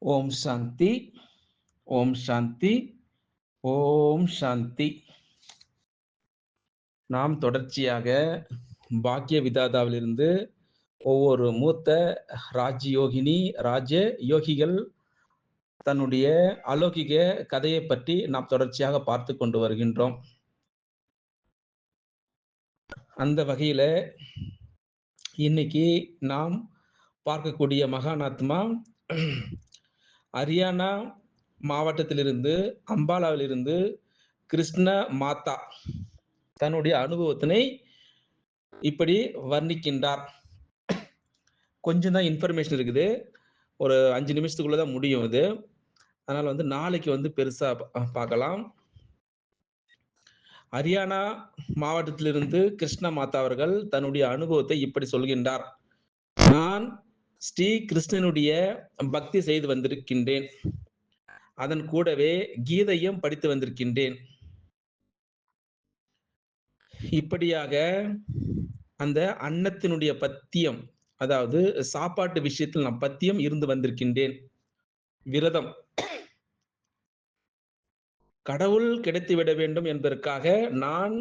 ஓம் சாந்தி, ஓம் சாந்தி, ஓம் சாந்தி. நாம் தொடர்ச்சியாக பாக்கிய விதாதாவிலிருந்து ஒவ்வொரு மூத்த ராஜயோகினி, ராஜ யோகிகள் தன்னுடைய அலௌகிக கதையை பற்றி நாம் தொடர்ச்சியாக பார்த்து கொண்டு வருகின்றோம். அந்த வகையில இன்னைக்கு நாம் பார்க்கக்கூடிய மகானாத்மா ஹரியானா மாவட்டத்திலிருந்து, அம்பாலாவிலிருந்து கிருஷ்ண மாதா தன்னுடைய அனுபவத்தினை இப்படி வர்ணிக்கின்றார். கொஞ்சம் தான் இன்ஃபர்மேஷன் இருக்குது. ஒரு 5 நிமிஷத்துக்குள்ள தான் முடியும் இது. அதனால நாளைக்கு பெருசா பார்க்கலாம். ஹரியானா மாவட்டத்திலிருந்து கிருஷ்ண மாதா அவர்கள் தன்னுடைய அனுபவத்தை இப்படி சொல்கின்றார். நான் ஸ்ரீ கிருஷ்ணனுடைய பக்தி செய்து வந்திருக்கின்றேன். அதன் கூடவே கீதையும் படித்து வந்திருக்கின்றேன். இப்படியாக அந்த அன்னத்தினுடைய பத்தியம், அதாவது சாப்பாட்டு விஷயத்தில் நான் பத்தியம் இருந்து வந்திருக்கின்றேன். விரதம். கடவுள் கிடைத்து விட வேண்டும் என்பதற்காக நான்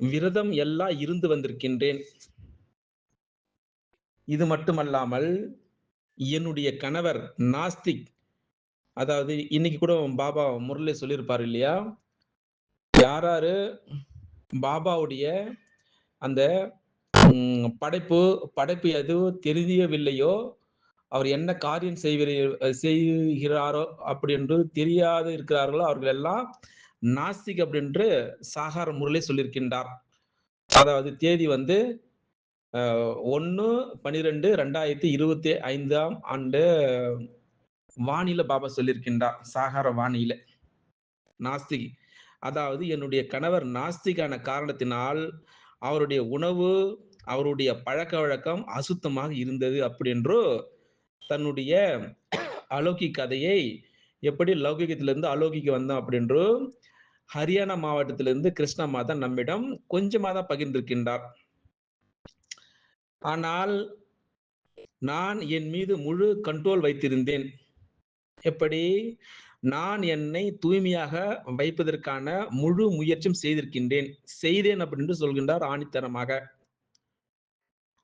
விரதம் எல்லாம் இருந்து வந்திருக்கின்றேன். இது மட்டுமல்லாமல் என்னுடைய கணவர் நாஸ்திக், அதாவது இன்னைக்கு கூட பாபா முரளி சொல்லியிருப்பார் இல்லையா? யாராரு பாபாவுடைய அந்த படைப்பு எதுவும் தெரியவில்லையோ, அவர் என்ன காரியம் செய்கிறாரோ அப்படி என்று தெரியாது இருக்கிறார்களோ அவர்கள் எல்லாம் நாஸ்திக் அப்படின்று சாகார முரளி சொல்லியிருக்கின்றார். அதாவது தேதி 1/12/2025 ஆண்டு வாணியில பாபா சொல்லியிருக்கின்றார். சாகார வாணியில நாஸ்திக். அதாவது என்னுடைய கணவர் நாஸ்திகான காரணத்தினால் அவருடைய உணவு, அவருடைய பழக்க வழக்கம் அசுத்தமாக இருந்தது அப்படி என்று தன்னுடைய அலௌகிக கதையை எப்படி லௌகிகத்திலிருந்து அலௌகிக்கு வந்தோம் அப்படின்று ஹரியானா மாவட்டத்திலிருந்து கிருஷ்ண மாதா நம்மிடம் கொஞ்சமாக தான் பகிர்ந்திருக்கின்றார். ஆனால் நான் என் மீது முழு கண்ட்ரோல் வைத்திருந்தேன். எப்படி? நான் என்னை தூய்மையாக வைப்பதற்கான முழு முயற்சியும் செய்தேன் அப்படின்னு சொல்கின்றார் ஆணித்தரமாக.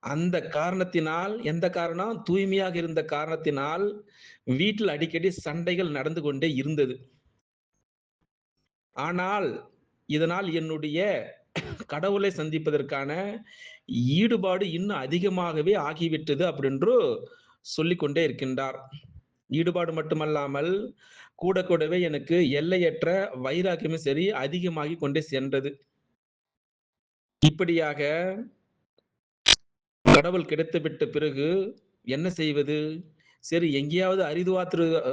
அந்த காரணத்தினால், எந்த காரணம்? தூய்மையாக இருந்த காரணத்தினால் வீட்டில் அடிக்கடி சண்டைகள் நடந்து கொண்டே இருந்தது. ஆனால் இதனால் என்னுடைய கடவுளை சந்திப்பதற்கான ஈடுபாடு இன்னும் அதிகமாகவே ஆகிவிட்டது அப்படின்று சொல்லிக்கொண்டே இருக்கின்றார். ஈடுபாடு மட்டுமல்லாமல் கூடவே எனக்கு எல்லையற்ற வைராக்கியமும் சரி அதிகமாகிக் கொண்டே சென்றது. இப்படியாக கடவுள் கிடைத்துவிட்ட பிறகு என்ன செய்வது? சரி, எங்கேயாவது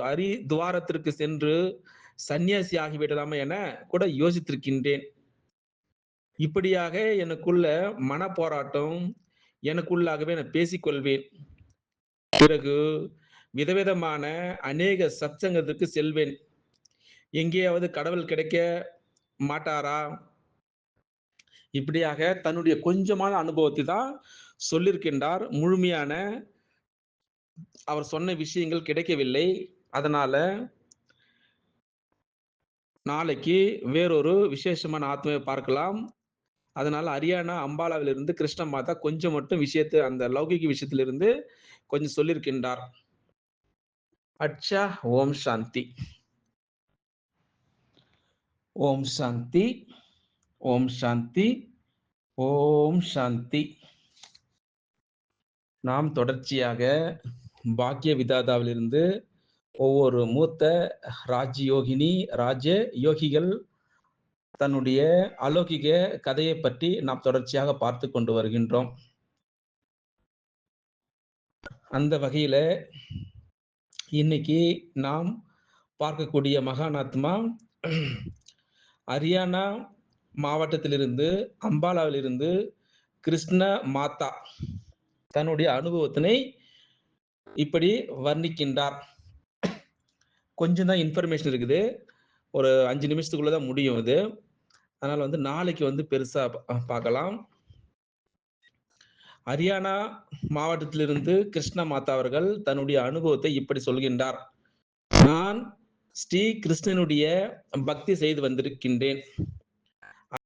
அரிதுவாரத்திற்கு சென்று சன்னியாசி ஆகிவிடலாமா என கூட யோசித்திருக்கின்றேன். இப்படியாக எனக்குள்ள மன போராட்டம், எனக்குள்ளாகவே நான் பேசிக்கொள்வேன். பிறகு விதவிதமான அநேக சத்சங்கத்திற்கு செல்வேன். எங்கேயாவது கடவுள் கிடைக்க மாட்டாரா? இப்படியாக தன்னுடைய கொஞ்சமான அனுபவத்தை தான் சொல்லியிருக்கின்றார். முழுமையான அவர் சொன்ன விஷயங்கள் கிடைக்கவில்லை. அதனால நாளைக்கு வேறொரு விசேஷமான ஆத்மாவை பார்க்கலாம். அதனால ஹரியானா அம்பாலாவிலிருந்து கிருஷ்ண மாதா கொஞ்சம் மட்டும் விஷயத்தை அந்த லௌகிக விஷயத்திலிருந்து கொஞ்சம் சொல்லியிருக்கின்றார். அச்சா, ஓம் சாந்தி, ஓம் சாந்தி, ஓம் சாந்தி, ஓம் சாந்தி. நாம் தொடர்ச்சியாக பாக்கிய விதாதாவிலிருந்து ஒவ்வொரு மூத்த ராஜயோகினி, ராஜ யோகிகள் தன்னுடைய அலௌகிக கதையை பற்றி நாம் தொடர்ச்சியாக பார்த்து கொண்டு வருகின்றோம். அந்த வகையில இன்னைக்கு நாம் பார்க்கக்கூடிய மகானாத்மா ஹரியானா மாவட்டத்திலிருந்து, அம்பாலாவிலிருந்து கிருஷ்ண மாதா தன்னுடைய அனுபவத்தினை இப்படி வர்ணிக்கின்றார். கொஞ்சம் தான் இன்ஃபர்மேஷன் இருக்குது. ஒரு 5 நிமிஷத்துக்குள்ள தான் முடியும் இது. அதனால நாளைக்கு பெருசா பார்க்கலாம். ஹரியானா மாவட்டத்திலிருந்து கிருஷ்ண மாதா அவர்கள் தன்னுடைய அனுபவத்தை இப்படி சொல்கின்றார். நான் ஸ்ரீ கிருஷ்ணனுடைய பக்தி செய்து வந்திருக்கின்றேன்.